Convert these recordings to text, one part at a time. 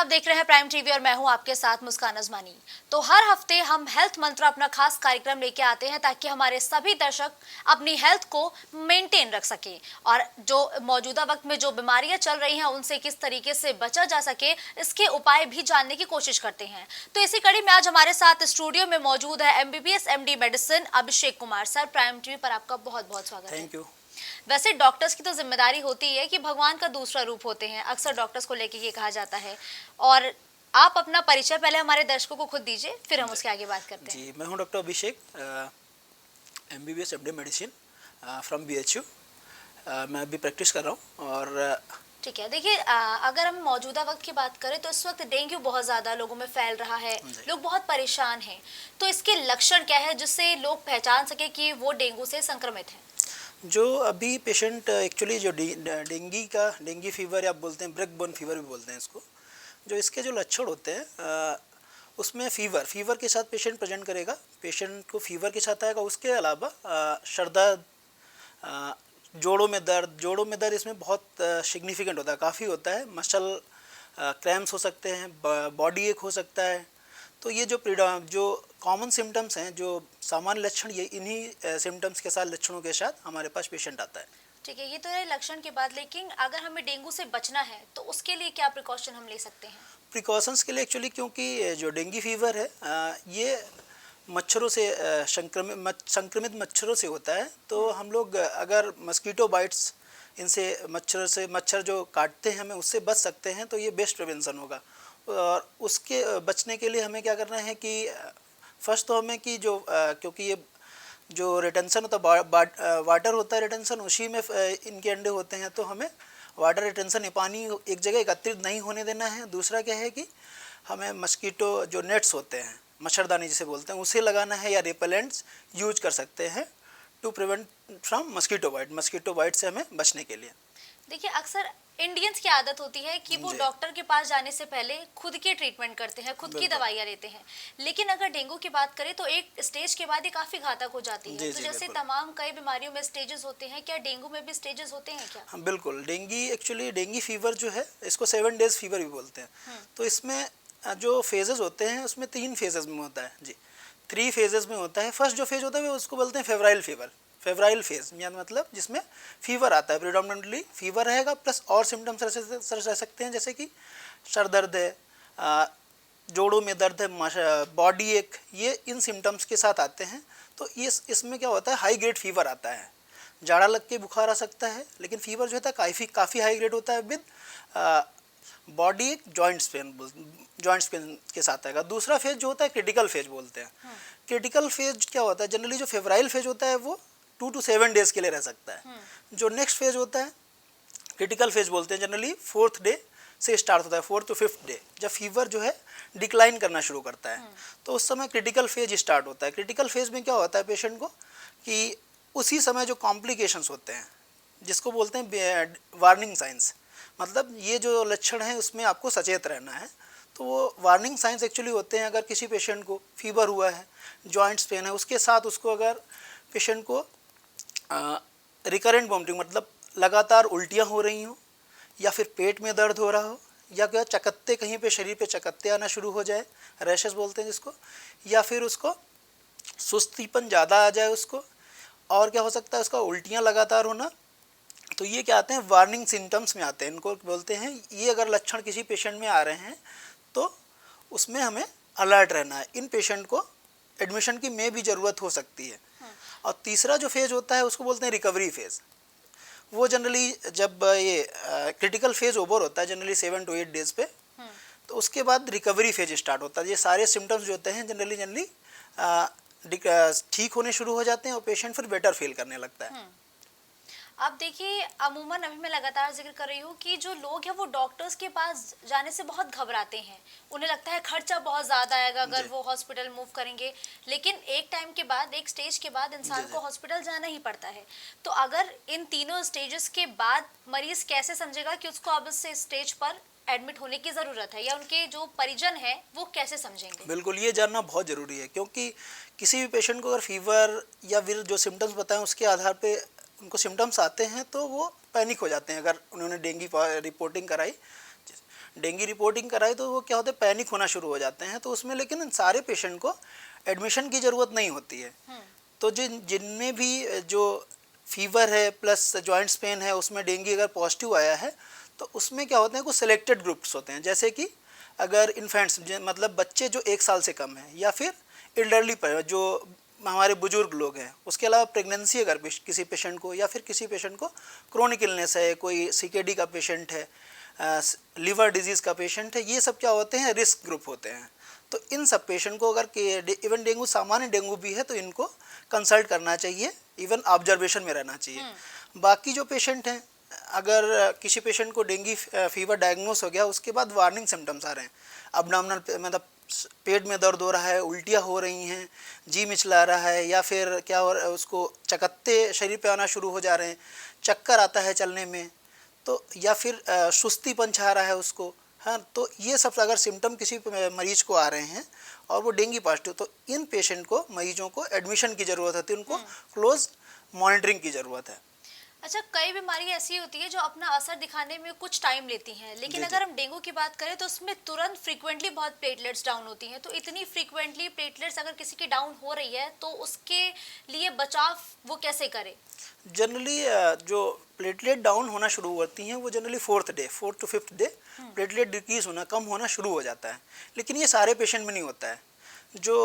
देख रहे हैं प्राइम टीवी और मैं हूं आपके साथ मुस्कान अजमानी। तो हर हफ्ते हम हेल्थ मंत्र अपना खास कार्यक्रम लेके आते हैं ताकि हमारे सभी दर्शक अपनी हेल्थ को मेंटेन रख सके और जो मौजूदा वक्त में जो बीमारियां चल रही हैं उनसे किस तरीके से बचा जा सके इसके उपाय भी जानने की कोशिश करते हैं। तो इसी कड़ी में आज हमारे साथ स्टूडियो में मौजूद है MBBS MD medicine Abhishek Kumar sir. Prime TV पर आपका बहुत बहुत स्वागत है। Thank you. वैसे डॉक्टर्स की तो जिम्मेदारी होती है कि भगवान का दूसरा रूप होते हैं, अक्सर डॉक्टर्स को लेके ये कहा जाता है। और आप अपना परिचय पहले हमारे दर्शकों को खुद दीजिए, फिर हम उसके आगे बात करते हैं। जी, मैं हूं doctor Abhishek, MBBS MD medicine from BHU। मैं अभी प्रैक्टिस कर रहा हूं और ठीक है, देखिए अगर हम मौजूदा वक्त की बात करें तो इस वक्त डेंगू बहुत ज़्यादा लोगों में फैल रहा है, लोग बहुत परेशान हैं। तो इसके लक्षण क्या है जिससे लोग पहचान सके कि वो डेंगू से संक्रमित हैं? जो अभी पेशेंट एक्चुअली जो डेंगी फीवर या बोलते हैं ब्रेक बोन फीवर भी बोलते हैं इसको, जो इसके जो लक्षण होते हैं उसमें फीवर के साथ पेशेंट प्रेजेंट करेगा। पेशेंट को फीवर के साथ आएगा, उसके अलावा सर दर्द, जोड़ों में दर्द इसमें बहुत सिग्निफिकेंट होता है, काफ़ी होता है। मसल क्रैम्प्स हो सकते हैं, बॉडी एक हो सकता है। तो ये जो कॉमन सिम्टम्स हैं, जो सामान्य लक्षण, ये इन्हीं सिम्टम्स के साथ लक्षणों के साथ हमारे पास पेशेंट आता है। ठीक है, ये तो है लक्षण के बाद, लेकिन अगर हमें डेंगू से बचना है तो उसके लिए क्या प्रिकॉशन हम ले सकते हैं? प्रिकॉशंस के लिए एक्चुअली, क्योंकि जो डेंगी फीवर है ये मच्छरों से संक्रमित मच्छरों से होता है। तो हम लोग अगर मस्कीटो बाइट्स, इनसे मच्छर जो काटते हैं हमें, उससे बच सकते हैं, तो ये बेस्ट प्रिवेंशन होगा। और उसके बचने के लिए हमें क्या करना है कि फर्स्ट तो हमें कि क्योंकि ये जो रिटेंशन होता है, वाटर होता है रिटेंशन, उसी में इनके अंडे होते हैं। तो हमें वाटर रिटेंशन, ये पानी एक जगह एकत्रित नहीं होने देना है। दूसरा क्या है कि हमें मस्कीटो जो नेट्स होते हैं, मच्छरदानी जिसे बोलते हैं, उसे लगाना है, या रिपेलेंट्स यूज कर सकते हैं to prevent from mosquito bite से हमें बचने के लिए। देखिए अक्सर इंडियंस की आदत होती है कि वो डॉक्टर के पास जाने से पहले खुद के ट्रीटमेंट करते हैं, खुद की दवाइयाँ लेते हैं। लेकिन अगर डेंगू की बात करें तो एक स्टेज के बाद ये काफी घातक हो जाती है। तो जैसे तमाम कई बीमारियों में स्टेजेस होते हैं, क्या डेंगू में भी स्टेजेस होते हैं क्या? हाँ बिल्कुल। डेंगी फीवर जो है, इसको 7 डेज फीवर भी बोलते हैं। तो इसमें जो फेजेस होते हैं उसमें 3 फेजेस में होता है जी, 3 फेजेस में होता है। फर्स्ट जो फेज होता है वो उसको बोलते हैं फेब्राइल फेज, मतलब जिसमें फीवर आता है, प्रिडोमिनेंटली फीवर रहेगा, प्लस और सिम्टम्स रह सकते हैं, जैसे कि सर दर्द है, जोड़ों में दर्द है, बॉडी एक, ये इन सिम्टम्स के साथ आते हैं। तो ये इसमें क्या होता है, हाई ग्रेड फीवर आता है, जाड़ा लग के बुखार आ सकता है, लेकिन फीवर जो होता है काफ़ी हाई ग्रेड होता है, विद बॉडी एक जॉइंट्स पेन के साथ आएगा। दूसरा फेज जो होता है क्रिटिकल फेज बोलते हैं। क्रिटिकल फेज क्या होता है, जनरली जो फेब्राइल फेज होता है वो 2 to 7 डेज के लिए रह सकता है। जो नेक्स्ट फेज होता है क्रिटिकल फेज बोलते हैं, जनरली 4th डे से स्टार्ट होता है, 4th to 5th डे, जब फीवर जो है डिक्लाइन करना शुरू करता है, तो उस समय क्रिटिकल फेज स्टार्ट होता है। क्रिटिकल फेज में क्या होता है पेशेंट को कि उसी समय जो कॉम्प्लिकेशंस होते हैं, जिसको बोलते हैं वार्निंग साइंस, मतलब ये जो लक्षण है उसमें आपको सचेत रहना है। तो वो वार्निंग साइंस एक्चुअली होते हैं, अगर किसी पेशेंट को फीवर हुआ है, जॉइंट्स पेन है, उसके साथ उसको अगर पेशेंट को रिकरेंट वॉमिटिंग, मतलब लगातार उल्टियाँ हो रही हों, या फिर पेट में दर्द हो रहा हो, या क्या चकत्ते, कहीं पे शरीर पे चकत्ते आना शुरू हो जाए, रैशेस बोलते हैं जिसको, या फिर उसको सुस्तीपन ज़्यादा आ जाए उसको, और क्या हो सकता है उसका उल्टियाँ लगातार होना, तो ये क्या आते हैं, वार्निंग सिम्टम्स में आते हैं। इनको बोलते हैं, ये अगर लक्षण किसी पेशेंट में आ रहे हैं तो उसमें हमें अलर्ट रहना है। इन पेशेंट को एडमिशन की में भी ज़रूरत हो सकती है। और तीसरा जो फेज होता है उसको बोलते हैं रिकवरी फेज। वो जनरली जब ये क्रिटिकल फेज ओवर होता है, जनरली 7 to 8 डेज पे, तो उसके बाद रिकवरी फेज स्टार्ट होता है। ये सारे सिम्टम्स जो होते हैं जनरली ठीक होने शुरू हो जाते हैं और पेशेंट फिर बेटर फील करने लगता है। अब देखिए अमूमन अभी मैं लगातार जिक्र कर रही हूँ कि जो लोग हैं वो डॉक्टर्स के पास जाने से बहुत घबराते हैं। उन्हें लगता है खर्चा बहुत ज़्यादा आएगा अगर वो हॉस्पिटल मूव करेंगे, लेकिन एक टाइम के बाद, एक स्टेज के बाद इंसान को हॉस्पिटल जाना ही पड़ता है। तो अगर इन तीनों स्टेजेस के बाद मरीज कैसे समझेगा कि उसको अब इस स्टेज पर एडमिट होने की ज़रूरत है, या उनके जो परिजन हैं वो कैसे समझेंगे? बिल्कुल, ये जानना बहुत ज़रूरी है, क्योंकि किसी भी पेशेंट को अगर फीवर या फिर जो सिम्टम्स बताएं उसके आधार पे उनको सिम्टम्स आते हैं तो वो पैनिक हो जाते हैं। अगर उन्होंने डेंगी रिपोर्टिंग कराई, डेंगू रिपोर्टिंग कराई तो वो क्या होता है, पैनिक होना शुरू हो जाते हैं। तो उसमें लेकिन सारे पेशेंट को एडमिशन की ज़रूरत नहीं होती है। तो जिनमें भी जो फीवर है प्लस जॉइंट्स पेन है, उसमें डेंगू अगर पॉजिटिव आया है तो उसमें क्या होते हैं, कुछ सिलेक्टेड ग्रुप्स होते हैं। जैसे कि अगर इन्फेंट्स मतलब बच्चे जो 1 साल से कम हैं, या फिर एल्डरली पर जो हमारे बुजुर्ग लोग हैं, उसके अलावा प्रेगनेंसी अगर किसी पेशेंट को, या फिर किसी पेशेंट को क्रोनिक इलनेस है, कोई सीकेडी का पेशेंट है, लिवर डिजीज़ का पेशेंट है, ये सब क्या होते हैं, रिस्क ग्रुप होते हैं। तो इन सब पेशेंट को अगर इवन डेंगू सामान्य डेंगू भी है तो इनको कंसल्ट करना चाहिए, इवन ऑब्जर्वेशन में रहना चाहिए। बाकी जो पेशेंट हैं, अगर किसी पेशेंट को डेंगू फीवर डायग्नोस हो गया, उसके बाद वार्निंग सिम्टम्स आ रहे हैं, अबडोमिनल मतलब पेट में दर्द हो रहा है, उल्टियाँ हो रही हैं, जी मिचला रहा है, या फिर क्या हो रहा है, उसको चकत्ते शरीर पे आना शुरू हो जा रहे हैं, चक्कर आता है चलने में, तो या फिर सुस्तीपन छा रहा है उसको, हाँ, तो ये सब अगर सिम्टम किसी मरीज को आ रहे हैं और वो डेंगू पॉजिटिव, तो इन पेशेंट को, मरीजों को एडमिशन की ज़रूरत होती है, उनको क्लोज मॉनिटरिंग की ज़रूरत है। अच्छा, कई बीमारी ऐसी होती है जो अपना असर दिखाने में कुछ टाइम लेती हैं, लेकिन अगर हम डेंगू की बात करें तो उसमें तुरंत फ्रीक्वेंटली बहुत प्लेटलेट्स डाउन होती हैं। तो इतनी फ्रीक्वेंटली प्लेटलेट्स अगर किसी की डाउन हो रही है तो उसके लिए बचाव वो कैसे करे? जनरली जो प्लेटलेट डाउन होना शुरू होती हैं वो generally 4th to 5th day platelet decrease होना, कम होना शुरू हो जाता है। लेकिन ये सारे पेशेंट में नहीं होता है। जो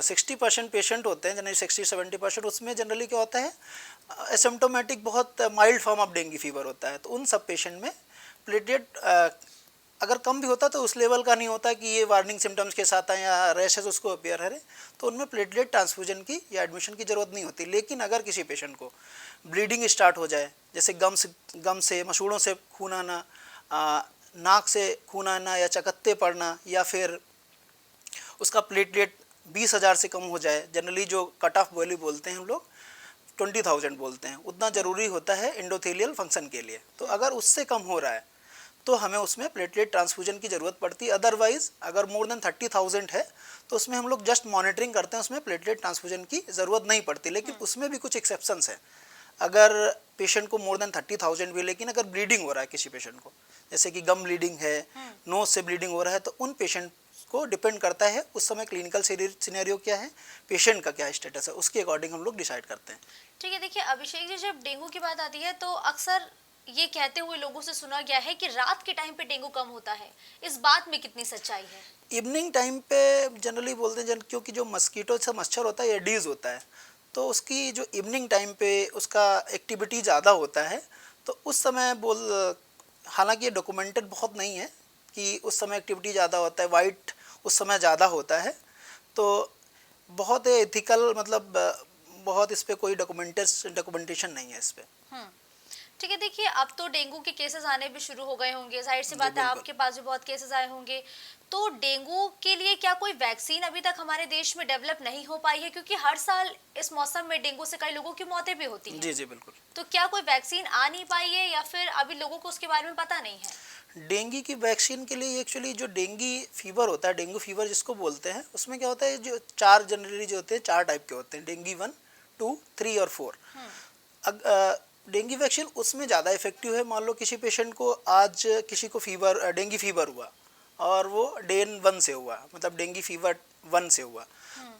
60% पेशेंट होते हैं, जनरली 60-70%, उसमें जनरली क्या होता है, एसिम्प्टोमेटिक बहुत mild form of dengue fever होता है। तो उन सब पेशेंट में प्लेटलेट अगर कम भी होता तो उस लेवल का नहीं होता कि ये वार्निंग सिम्टम्स के साथ आए या रैशेस उसको अपीयर है, तो उनमें प्लेटलेट ट्रांसफ्यूजन की या एडमिशन की ज़रूरत नहीं होती। लेकिन अगर किसी पेशेंट को ब्लीडिंग स्टार्ट हो जाए, जैसे गम से मसूड़ों से खून आना, नाक से खून आना, या चकत्ते पड़ना, या फिर उसका प्लेटलेट 20,000 से कम हो जाए, जनरली जो कट ऑफ वैल्यू बोलते हैं हम लोग 20,000 बोलते हैं, उतना ज़रूरी होता है एंडोथेलियल फंक्शन के लिए। तो अगर उससे कम हो रहा है तो हमें उसमें प्लेटलेट ट्रांसफ्यूजन की ज़रूरत पड़ती है। अदरवाइज़ अगर मोर देन 30,000 है तो उसमें हम लोग जस्ट मॉनिटरिंग करते हैं, उसमें प्लेटलेट ट्रांसफ्यूजन की ज़रूरत नहीं पड़ती। लेकिन उसमें भी कुछ एक्सेप्शंस हैं। अगर पेशेंट को मोर देन 30,000 भी, लेकिन अगर ब्लीडिंग हो रहा है किसी पेशेंट को, जैसे कि गम ब्लीडिंग है, नोज से ब्लीडिंग हो रहा है, तो उन पेशेंट को डिपेंड करता है उस समय क्लिनिकल सिनेरियो क्या है, पेशेंट का क्या स्टेटस है, उसके अकॉर्डिंग हम लोग डिसाइड करते हैं। ठीक है, देखिए अभिषेक जी, जब डेंगू की बात आती है तो अक्सर ये कहते हुए लोगों से सुना गया है कि रात के टाइम पे डेंगू कम होता है। इस बात में कितनी सच्चाई है? इवनिंग टाइम पे जनरली बोलते हैं, क्योंकि जो मस्कीटो से मच्छर होता है, एडीज़ होता है, तो उसकी जो इवनिंग टाइम पे उसका एक्टिविटी ज़्यादा होता है, तो उस समय हालांकि ये डॉक्यूमेंटेड बहुत नहीं है कि उस समय एक्टिविटी ज़्यादा होता है, वाइट उस समय ज़्यादा होता है, तो बहुत एथिकल मतलब बहुत इस पर कोई डॉक्यूमेंटेशन नहीं है इस पर। ठीक है, देखिए अब तो डेंगू के केसेस आने भी शुरू हो गए होंगे, जाहिर सी बात है आपके पास भी बहुत केसेस आए होंगे। तो डेंगू के लिए क्या कोई वैक्सीन अभी तक हमारे देश में डेवलप नहीं हो पाई है? क्योंकि हर साल इस मौसम में डेंगू से कई लोगों की मौतें भी होती हैं। जी जी बिल्कुल। तो क्या कोई वैक्सीन आ नहीं पाई है, या फिर अभी लोगों को उसके बारे में पता नहीं है? डेंगू की वैक्सीन के लिए एक्चुअली जो डेंगू फीवर होता है, डेंगू फीवर जिसको बोलते हैं, उसमें क्या होता है, जो 4 जनरली जो होते हैं 4 टाइप के होते हैं, डेंगू 1, 2, 3 और 4। डेंगू वैक्सीन उसमें ज़्यादा इफेक्टिव है। मान लो किसी पेशेंट को आज किसी को डेंगू फीवर हुआ और वो डे 1 से हुआ, मतलब डेंगू फीवर 1 से हुआ,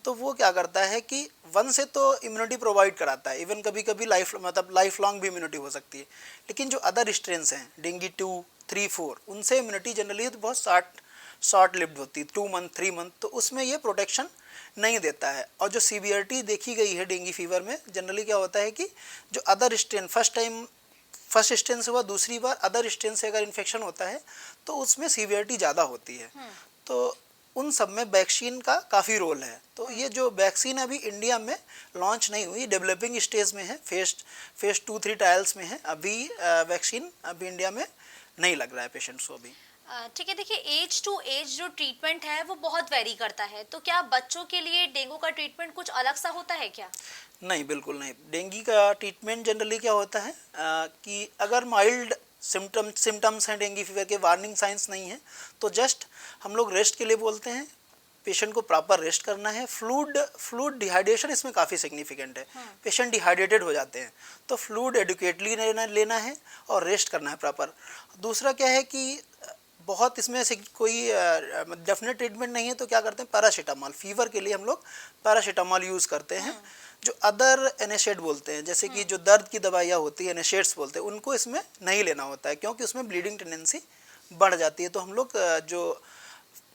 तो वो क्या करता है कि 1 से तो इम्यूनिटी प्रोवाइड कराता है, इवन कभी कभी लाइफ लॉन्ग भी इम्यूनिटी हो सकती है। लेकिन जो अदर स्ट्रेन्स हैं डेंगू 2, 3, 4, उनसे इम्यूनिटी जनरली तो बहुत शॉर्ट लिव्ड होती है, 2 मंथ 3 मंथ, तो उसमें ये प्रोटेक्शन नहीं देता है। और जो सीवियरिटी देखी गई है डेंगू फीवर में, जनरली क्या होता है कि जो अदर स्ट्रेन फर्स्ट स्ट्रेन से हुआ, दूसरी बार अदर स्ट्रेन से अगर इन्फेक्शन होता है तो उसमें सीवियरिटी ज़्यादा होती है। तो उन सब में वैक्सीन का काफ़ी रोल है। तो ये जो वैक्सीन अभी इंडिया में लॉन्च नहीं हुई, डेवलपिंग स्टेज में है, फेज 2-3 ट्रायल्स में है, अभी वैक्सीन अभी इंडिया में नहीं लग रहा है पेशेंट्स को अभी। ठीक है, देखिए एज टू एज जो ट्रीटमेंट है वो बहुत वेरी करता है। तो क्या बच्चों के लिए डेंगू का ट्रीटमेंट कुछ अलग सा होता है क्या? नहीं, बिल्कुल नहीं। डेंगू का ट्रीटमेंट जनरली क्या होता है कि अगर माइल्ड सिम्टम्स हैं डेंगू फीवर के, वार्निंग साइंस नहीं है, तो जस्ट हम लोग रेस्ट के लिए बोलते हैं, पेशेंट को प्रॉपर रेस्ट करना है। फ्लूइड डिहाइड्रेशन इसमें काफ़ी सिग्निफिकेंट है। पेशेंट डिहाइड्रेटेड हो जाते हैं तो फ्लूइड एडुकेटली लेना है और रेस्ट करना है प्रॉपर। दूसरा क्या है कि बहुत इसमें से कोई डेफिनेट ट्रीटमेंट नहीं है तो क्या करते हैं, पैरासीटामॉल, फीवर के लिए हम लोग पैरासीटामॉल यूज़ करते हैं। जो अदर एनेशेट बोलते हैं, जैसे कि जो दर्द की दवाइयाँ होती है एनेशेट्स बोलते हैं, उनको इसमें नहीं लेना होता है क्योंकि उसमें ब्लीडिंग टेंडेंसी बढ़ जाती है। तो हम लोग जो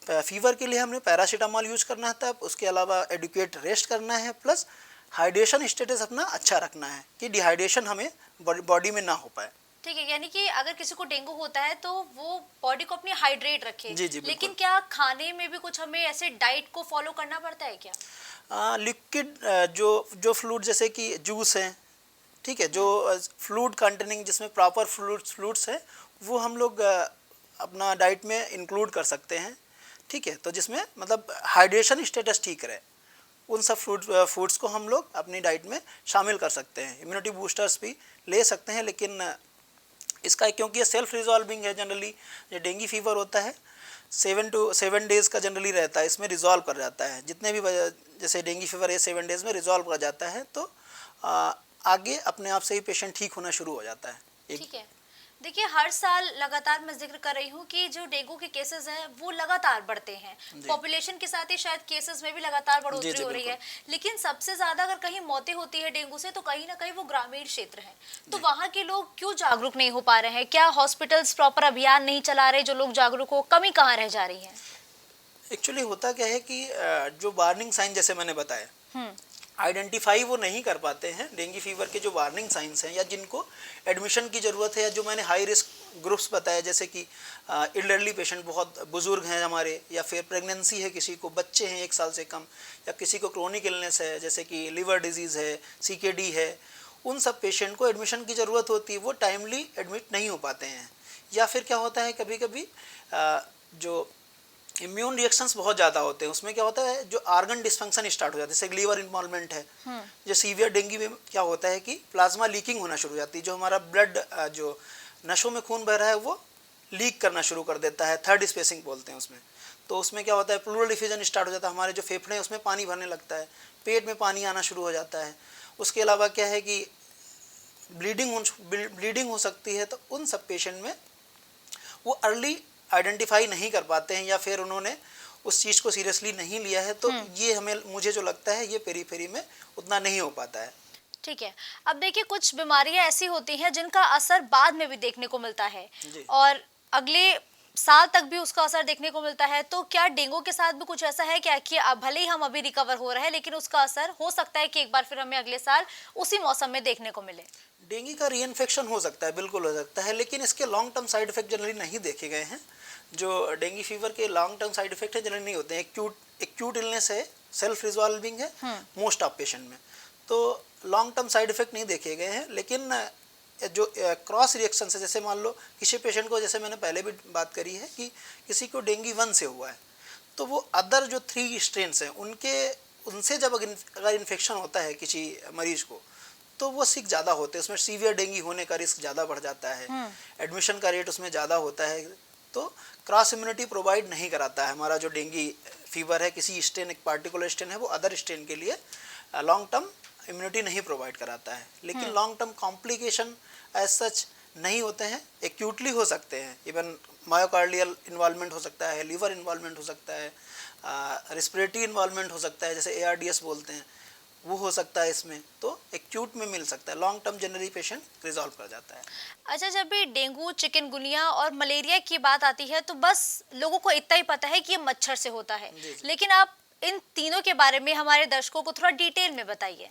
फीवर के लिए हमने पैरासीटामॉल यूज करना था, उसके अलावा एडुकेट रेस्ट करना है, प्लस हाइड्रेशन स्टेटस अपना अच्छा रखना है कि डिहाइड्रेशन हमें बॉडी में ना हो पाए। ठीक है, यानी कि अगर किसी को डेंगू होता है तो वो बॉडी को अपनी हाइड्रेट रखे। जी जी, लेकिन क्या खाने में भी कुछ हमें ऐसे डाइट को फॉलो करना पड़ता है क्या? लिक्विड जो फ्लूइड जैसे कि जूस हैं, ठीक है, जो फ्लूइड कंटेनिंग जिसमें प्रॉपर फ्लूइड्स हैं वो हम लोग अपना डाइट में इंक्लूड कर सकते हैं। ठीक है, तो जिसमें मतलब हाइड्रेशन स्टेटस ठीक रहे, उन सब फूड्स को हम लोग अपनी डाइट में शामिल कर सकते हैं। इम्यूनिटी बूस्टर्स भी ले सकते हैं, लेकिन इसका क्योंकि ये सेल्फ रिजॉल्विंग है, जनरली जो डेंगू फीवर होता है 7 डेज़ का जनरली रहता है, इसमें रिजॉल्व कर जाता है। जितने भी जैसे डेंगू फीवर है 7 डेज़ में रिजॉल्व कर जाता है, तो आगे अपने आप से ही पेशेंट ठीक होना शुरू हो जाता है। ठीक है, देखिए हर साल लगातार मैं जिक्र कर रही हूँ कि जो डेंगू के केसेस हैं वो लगातार बढ़ते हैं। पॉपुलेशन के साथ ही शायद केसेस में भी लगातार बढ़ोतरी हो रही है, लेकिन सबसे ज्यादा अगर कहीं मौतें होती है डेंगू से तो कहीं ना कहीं वो ग्रामीण क्षेत्र है। तो वहाँ के लोग क्यों जागरूक नहीं हो पा रहे हैं? क्या हॉस्पिटल्स प्रॉपर अभियान नहीं चला रहे जो लोग जागरूक हो? कमी कहाँ रह जा रही है? एक्चुअली होता क्या है कि जो वार्निंग साइन जैसे मैंने बताया, आइडेंटिफाई वो नहीं कर पाते हैं डेंगू फीवर के जो वार्निंग साइंस हैं, या जिनको एडमिशन की ज़रूरत है, या जो मैंने हाई रिस्क ग्रुप्स बताए, जैसे कि एल्डरली पेशेंट, बहुत बुजुर्ग हैं हमारे, या फिर प्रेगनेंसी है किसी को, बच्चे हैं 1 साल से कम, या किसी को क्रोनिक इलनेस है जैसे कि लिवर डिजीज़ है, CKD है, उन सब पेशेंट को एडमिशन की ज़रूरत होती है, वो टाइमली एडमिट नहीं हो पाते हैं। या फिर क्या होता है, कभी कभी जो इम्यून रिएक्शंस बहुत ज़्यादा होते हैं, उसमें क्या होता है जो ऑर्गन डिस्फंक्शन स्टार्ट हो जाता है, जैसे लीवर इन्वॉल्वमेंट है। जो सीवियर डेंगू में क्या होता है कि प्लाज्मा लीकिंग होना शुरू हो जाती है, जो हमारा ब्लड जो नसों में खून बह रहा है वो लीक करना शुरू कर देता है, थर्ड स्पेसिंग बोलते हैं उसमें। तो उसमें क्या होता है, प्लूरल डिफ्यूजन स्टार्ट हो जाता है, हमारे जो फेफड़े हैं उसमें पानी भरने लगता है, पेट में पानी आना शुरू हो जाता है। उसके अलावा क्या है कि ब्लीडिंग हो सकती है। तो उन सब पेशेंट में वो अर्ली आइडेंटिफाई नहीं कर पाते हैं, या फिर उन्होंने उस चीज़ को सीरियसली नहीं लिया है, तो ये मुझे जो लगता है ये पेरीफेरी में उतना नहीं हो पाता है। ठीक है, अब देखिए कुछ बीमारियां ऐसी होती हैं जिनका असर बाद में भी देखने को मिलता है और अगले साल तक भी उसका असर देखने को मिलता है। तो क्या डेंगू के साथ भी कुछ ऐसा है क्या कि अब भले ही हम अभी रिकवर हो रहे हैं लेकिन उसका असर हो सकता है कि एक बार फिर हमें अगले साल उसी मौसम में देखने को मिले? डेंगू का रीइन्फेक्शन हो सकता है, बिल्कुल हो सकता है, लेकिन इसके long term side effect generally नहीं देखे गए हैं। जो डेंगू फीवर के लॉन्ग टर्म साइड इफेक्ट है जनरली नहीं होते हैं। एक्यूट इलनेस है, सेल्फ रिजॉल्विंग है मोस्ट ऑफ पेशेंट में, तो लॉन्ग टर्म साइड इफेक्ट नहीं देखे गए हैं। लेकिन जो क्रॉस रिएक्शन है, जैसे मान लो किसी पेशेंट को, जैसे मैंने पहले भी बात करी है कि किसी को डेंगू 1 से हुआ है, तो वो अदर जो 3 स्ट्रेन्स हैं उनसे जब अगर इन्फेक्शन होता है किसी मरीज को, तो वो सिक ज़्यादा होते हैं, उसमें सीवियर डेंगू होने का रिस्क ज़्यादा बढ़ जाता है, एडमिशन का रेट उसमें ज़्यादा होता है। तो क्रॉस इम्यूनिटी प्रोवाइड नहीं कराता है हमारा जो डेंगू फीवर है, किसी स्ट्रेन, एक पार्टिकुलर स्ट्रेन है, वो अदर स्ट्रेन के लिए लॉन्ग टर्म इम्यूनिटी नहीं प्रोवाइड कराता है। लेकिन long term complication as such नहीं होते हैं, एक्यूटली हो सकते हैं, इवन मायोकार्डियल इन्वॉल्वमेंट हो सकता है, लीवर इन्वॉल्वमेंट हो सकता है, रेस्पिरेटरी इन्वॉल्वमेंट हो सकता है, जैसे ARDS बोलते हैं, वो हो सकता है इसमें। तो एक्यूट में मिल सकता है, long term generally patient resolve कर जाता है। अच्छा, जब भी डेंगू, चिकनगुनिया और मलेरिया की बात आती है तो बस लोगों को इतना ही पता है कि ये मच्छर से होता है, लेकिन आप इन तीनों के बारे में हमारे दर्शकों को थोड़ा डिटेल में बताइए।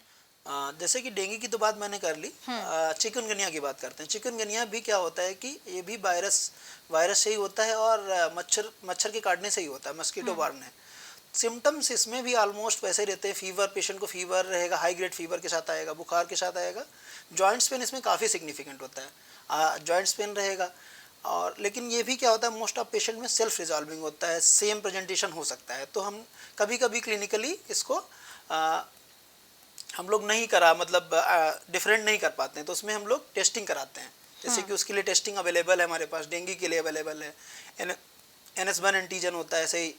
जैसे कि डेंगू की तो बात मैंने कर ली, चिकनगुनिया की बात करते हैं। चिकनगुनिया भी क्या होता है कि ये भी वायरस से ही होता है और मच्छर के काटने से ही होता है, मस्कीटो बॉर्न है। सिम्टम्स इसमें भी ऑलमोस्ट वैसे रहते हैं। फीवर, पेशेंट को फीवर रहेगा, हाई ग्रेड फीवर के साथ आएगा, बुखार के साथ आएगा। जॉइंट्स पेन इसमें काफ़ी सिग्निफिकेंट होता है, जॉइंट्स पेन रहेगा। और लेकिन ये भी क्या होता है, मोस्ट ऑफ पेशेंट में सेल्फ रिजॉल्विंग होता है, सेम प्रेजेंटेशन हो सकता है। तो हम कभी कभी क्लिनिकली इसको हम लोग नहीं करा, मतलब डिफरेंट नहीं कर पाते हैं, तो उसमें हम लोग टेस्टिंग कराते हैं। जैसे कि उसके लिए टेस्टिंग अवेलेबल है हमारे पास, डेंगू के लिए अवेलेबल है, NS1 एंटीजन होता है, ऐसे ही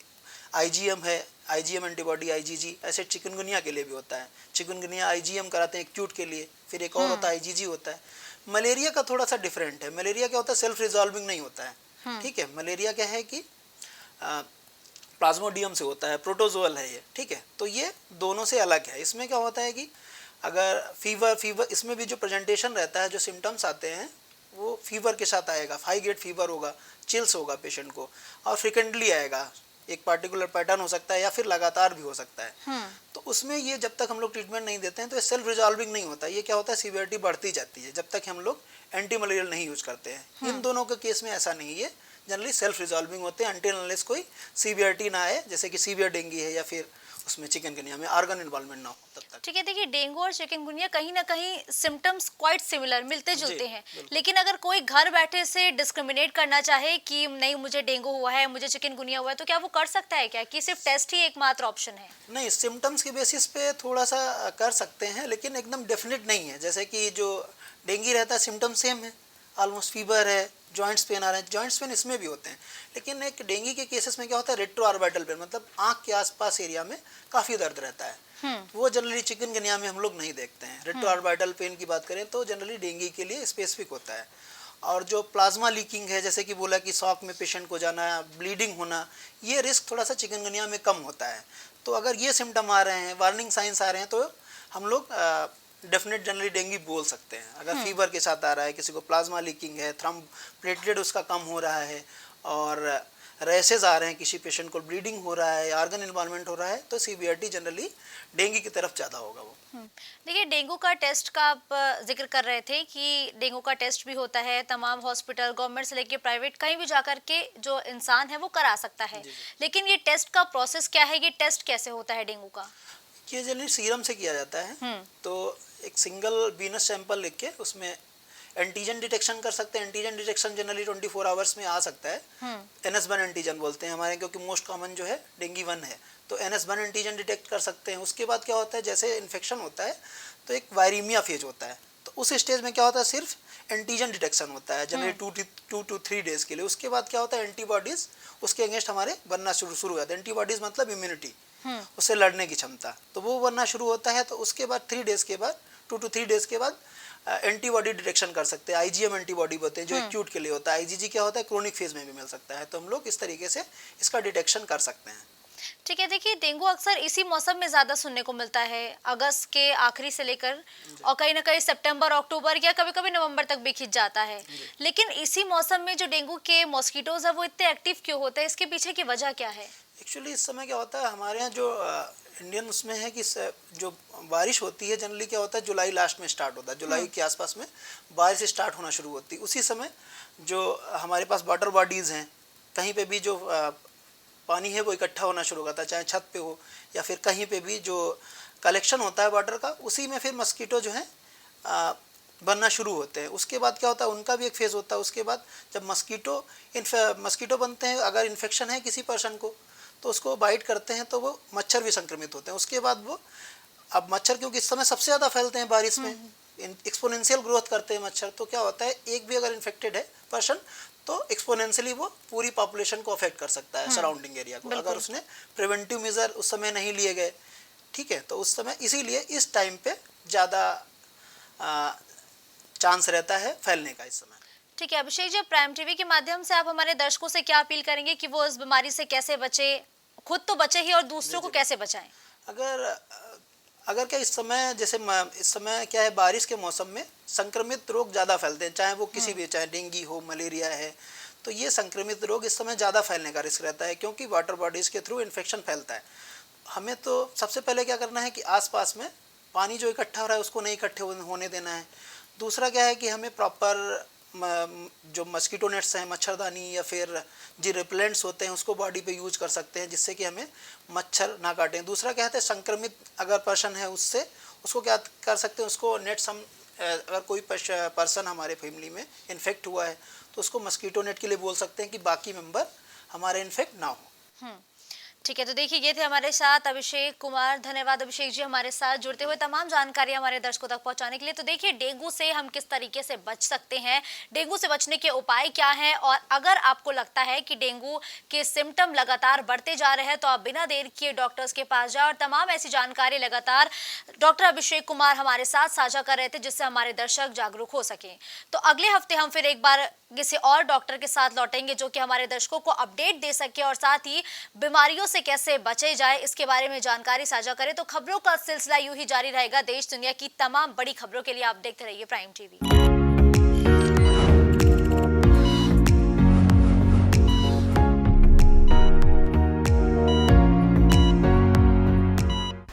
IgM है, आईजीएम एंटीबॉडी, आईजीजी, ऐसे चिकनगुनिया के लिए भी होता है। चिकनगुनिया आईजीएम कराते हैं एक्यूट के लिए, फिर एक और होता है आईजीजी होता है। मलेरिया का थोड़ा सा डिफरेंट है। मलेरिया क्या होता है, सेल्फ रिजॉल्विंग नहीं होता है, ठीक है। मलेरिया क्या है कि प्लाज्मोडियम से होता है, प्रोटोजोअल है ये, ठीक है। तो ये दोनों से अलग है। इसमें क्या होता है कि अगर फीवर इसमें भी जो प्रेजेंटेशन रहता है, जो सिम्टम्स आते हैं वो फीवर के साथ आएगा, हाई ग्रेड फीवर होगा, चिल्स होगा पेशेंट को, और फ्रिक्वेंटली आएगा, एक पार्टिकुलर पैटर्न हो सकता है या फिर लगातार भी हो सकता है। तो उसमें ये जब तक हम लोग ट्रीटमेंट नहीं देते हैं तो ये सेल्फ रिजॉल्विंग नहीं होता। ये क्या होता है, सीवियरिटी बढ़ती जाती है जब तक हम लोग एंटी मलेरियल नहीं यूज करते हैं। इन दोनों के केस में ऐसा नहीं है, जनरली सेल्फ रिजॉल्विंग होते हैं अनटिल अनलेस कोई सीवियरिटी ना आए, जैसे कि सीवियर डेंगू है या फिर उसमें चिकनगुनिया में ऑर्गन इन्वॉल्वमेंट ना हो तब तक। ठीक है, देखिए डेंगू और चिकनगुनिया कहीं ना कहीं सिम्टम्स क्वाइट सिमिलर, मिलते जुलते हैं, लेकिन अगर कोई घर बैठे से डिस्क्रिमिनेट करना चाहे कि नहीं मुझे डेंगू हुआ है, मुझे चिकनगुनिया हुआ है, तो क्या वो कर सकता है क्या, कि सिर्फ टेस्ट ही एकमात्र ऑप्शन है? नहीं, सिम्टम्स के बेसिस पे थोड़ा सा कर सकते हैं, लेकिन एकदम डेफिनेट नहीं है। जैसे कि जो डेंगू रहता है सिम्टम सेम है, ऑलमोस्ट फीवर है, जॉइंट्स पेन आ रहे हैं, जॉइंट्स पेन इसमें भी होते हैं। लेकिन एक डेंगू के केसेस में क्या होता है, रेट्रो ऑर्बिटल पेन, मतलब आंख के आसपास एरिया में काफ़ी दर्द रहता है। वो जनरली चिकनगुनिया में हम लोग नहीं देखते हैं। रेट्रो ऑर्बिटल पेन की बात करें तो जनरली डेंगू के लिए स्पेसिफिक होता है। और जो प्लाज्मा लीकिंग है, जैसे कि बोला कि शॉक में पेशेंट को जाना, ब्लीडिंग होना, ये रिस्क थोड़ा सा चिकनगुनिया में कम होता है। तो अगर ये सिम्टम आ रहे हैं, वार्निंग साइंस आ रहे हैं, तो हम लोग डेफिनेट जनरली डेंगू बोल सकते हैं। अगर फीवर के साथ आ रहा है, किसी को प्लाज्मा लीकिंग है, थ्रम प्लेटलेट उसका कम हो रहा है, और रैसेज आ रहे हैं, किसी पेशेंट को ब्लीडिंग हो रहा है, ऑर्गन इन्वॉल्वमेंट हो रहा है, तो सीवियरिटी जनरली डेंगू की तरफ ज़्यादा होगा वो। देखिए डेंगू का टेस्ट का आप जिक्र कर रहे थे कि डेंगू का टेस्ट भी होता है, तमाम हॉस्पिटल गवर्नमेंट से लेके प्राइवेट कहीं भी जाकर के जो इंसान है वो करा सकता है, लेकिन ये टेस्ट का प्रोसेस क्या है, ये टेस्ट कैसे होता है डेंगू का? ये जनरली सीरम से किया जाता है। तो एक सिंगल वीनस सैंपल लिख के उसमें एंटीजन डिटेक्शन कर सकते हैं। एंटीजन डिटेक्शन जनरली 24 आवर्स में आ सकता है। NS1 एंटीजन बोलते हैं हमारे, क्योंकि मोस्ट कॉमन जो है डेंगू 1 है, तो NS1 एंटीजन डिटेक्ट कर सकते हैं। उसके बाद क्या होता है, जैसे इन्फेक्शन होता है तो एक वायरीमिया फेज होता है, तो उस स्टेज में क्या होता है, सिर्फ एंटीजन डिटेक्शन होता है जनरली 2 to 3 डेज के लिए। उसके बाद क्या होता है, एंटीबॉडीज उसके अगेंस्ट हमारे बनना शुरू हो जाता है। एंटीबॉडीज मतलब इम्यूनिटी, उससे लड़ने की क्षमता, तो वो बनना शुरू होता है। तो उसके बाद 3 डेज के बाद, 2 to 3 डेज के बाद एंटीबॉडी डिटेक्शन कर सकते हैं। आईजीएम एंटीबॉडी बोलते हैं, जो एक्यूट के लिए होता है। आईजीजी क्या होता है, क्रोनिक फेज में भी मिल सकता है। तो हम लोग इस तरीके से इसका डिटेक्शन कर सकते हैं। ठीक है, देखिए डेंगू अक्सर इसी मौसम में ज़्यादा सुनने को मिलता है, अगस्त के आखिरी से लेकर और कहीं ना कहीं सितंबर, अक्टूबर या कभी कभी नवंबर तक भी खिंच जाता है। लेकिन इसी मौसम में जो डेंगू के मॉस्किटोज है वो इतने एक्टिव क्यों होते हैं, इसके पीछे की वजह क्या है? एक्चुअली इस समय क्या होता है, हमारे यहाँ जो इंडियन उसमें है कि जो बारिश होती है जनरली क्या होता है, जुलाई लास्ट में स्टार्ट होता है। जुलाई के आसपास में बारिश स्टार्ट होना शुरू होती है। उसी समय जो हमारे पास वाटर बॉडीज़ हैं, कहीं पे भी जो पानी है वो इकट्ठा होना शुरू होता है, चाहे छत पे हो या फिर कहीं पे भी जो कलेक्शन होता है वाटर का, उसी में फिर मस्कीटो जो है बनना शुरू होते हैं। उसके बाद क्या होता है, उनका भी एक फेज़ होता है। उसके बाद जब मस्कीटो बनते हैं, अगर इन्फेक्शन है किसी पर्सन को तो उसको बाइट करते हैं, तो वो मच्छर भी संक्रमित होते हैं। उसके बाद वो, अब मच्छर क्योंकि इस समय सबसे ज़्यादा फैलते हैं बारिश में, एक्सपोनेंशियल ग्रोथ करते हैं मच्छर, तो क्या होता है, एक भी अगर इन्फेक्टेड है पर्सन तो एक्सपोनेंशियली वो पूरी पॉपुलेशन को अफेक्ट कर सकता है, सराउंडिंग एरिया को, अगर उसने प्रिवेंटिव मेजर उस समय नहीं लिए गए। ठीक है, तो उस समय इसीलिए इस टाइम पे ज़्यादा चांस रहता है फैलने का इस समय। ठीक है अभिषेक जी, प्राइम टीवी के माध्यम से आप हमारे दर्शकों से क्या अपील करेंगे कि वो इस बीमारी से कैसे बचे, खुद तो बचे ही और दूसरों को कैसे बचाएं? अगर क्या इस समय, जैसे इस समय क्या है, बारिश के मौसम में संक्रमित रोग ज़्यादा फैलते हैं, चाहे वो किसी भी, चाहे डेंगू हो, मलेरिया है, तो ये संक्रमित रोग इस समय ज़्यादा फैलने का रिस्क रहता है, क्योंकि वाटर बॉडीज़ के थ्रू इन्फेक्शन फैलता है। हमें तो सबसे पहले क्या करना है कि आसपास में पानी जो इकट्ठा हो रहा है उसको नहीं इकट्ठे होने देना है। दूसरा क्या है कि हमें प्रॉपर जो मस्कीटो नेट्स हैं, मच्छरदानी या फिर जो रिपेलेंट्स होते हैं उसको बॉडी पे यूज कर सकते हैं, जिससे कि हमें मच्छर ना काटें। दूसरा क्या है, संक्रमित अगर पर्सन है उससे, उसको क्या कर सकते हैं, उसको नेट अगर कोई पर्सन हमारे फैमिली में इन्फेक्ट हुआ है तो उसको मस्कीटो नेट के लिए बोल सकते हैं कि बाकी मेंबर हमारे इन्फेक्ट ना हो। ठीक है, तो देखिए ये थे हमारे साथ अभिषेक कुमार। धन्यवाद अभिषेक जी हमारे साथ जुड़ते हुए तमाम जानकारी हमारे दर्शकों तक पहुंचाने के लिए। तो देखिए डेंगू से हम किस तरीके से बच सकते हैं, डेंगू से बचने के उपाय क्या हैं, और अगर आपको लगता है कि डेंगू के सिम्टम लगातार बढ़ते जा रहे हैं तो आप बिना देर किए डॉक्टर्स के पास जाए। और तमाम ऐसी जानकारी लगातार डॉक्टर अभिषेक कुमार हमारे साथ साझा कर रहे थे, जिससे हमारे दर्शक जागरूक हो सकें। तो अगले हफ्ते हम फिर एक बार किसी और डॉक्टर के साथ लौटेंगे जो कि हमारे दर्शकों को अपडेट दे सके और साथ ही बीमारियों से कैसे बचे जाए इसके बारे में जानकारी साझा करें। तो खबरों का सिलसिला यूं ही जारी रहेगा। देश दुनिया की तमाम बड़ी खबरों के लिए आप देखते रहिए प्राइम टीवी।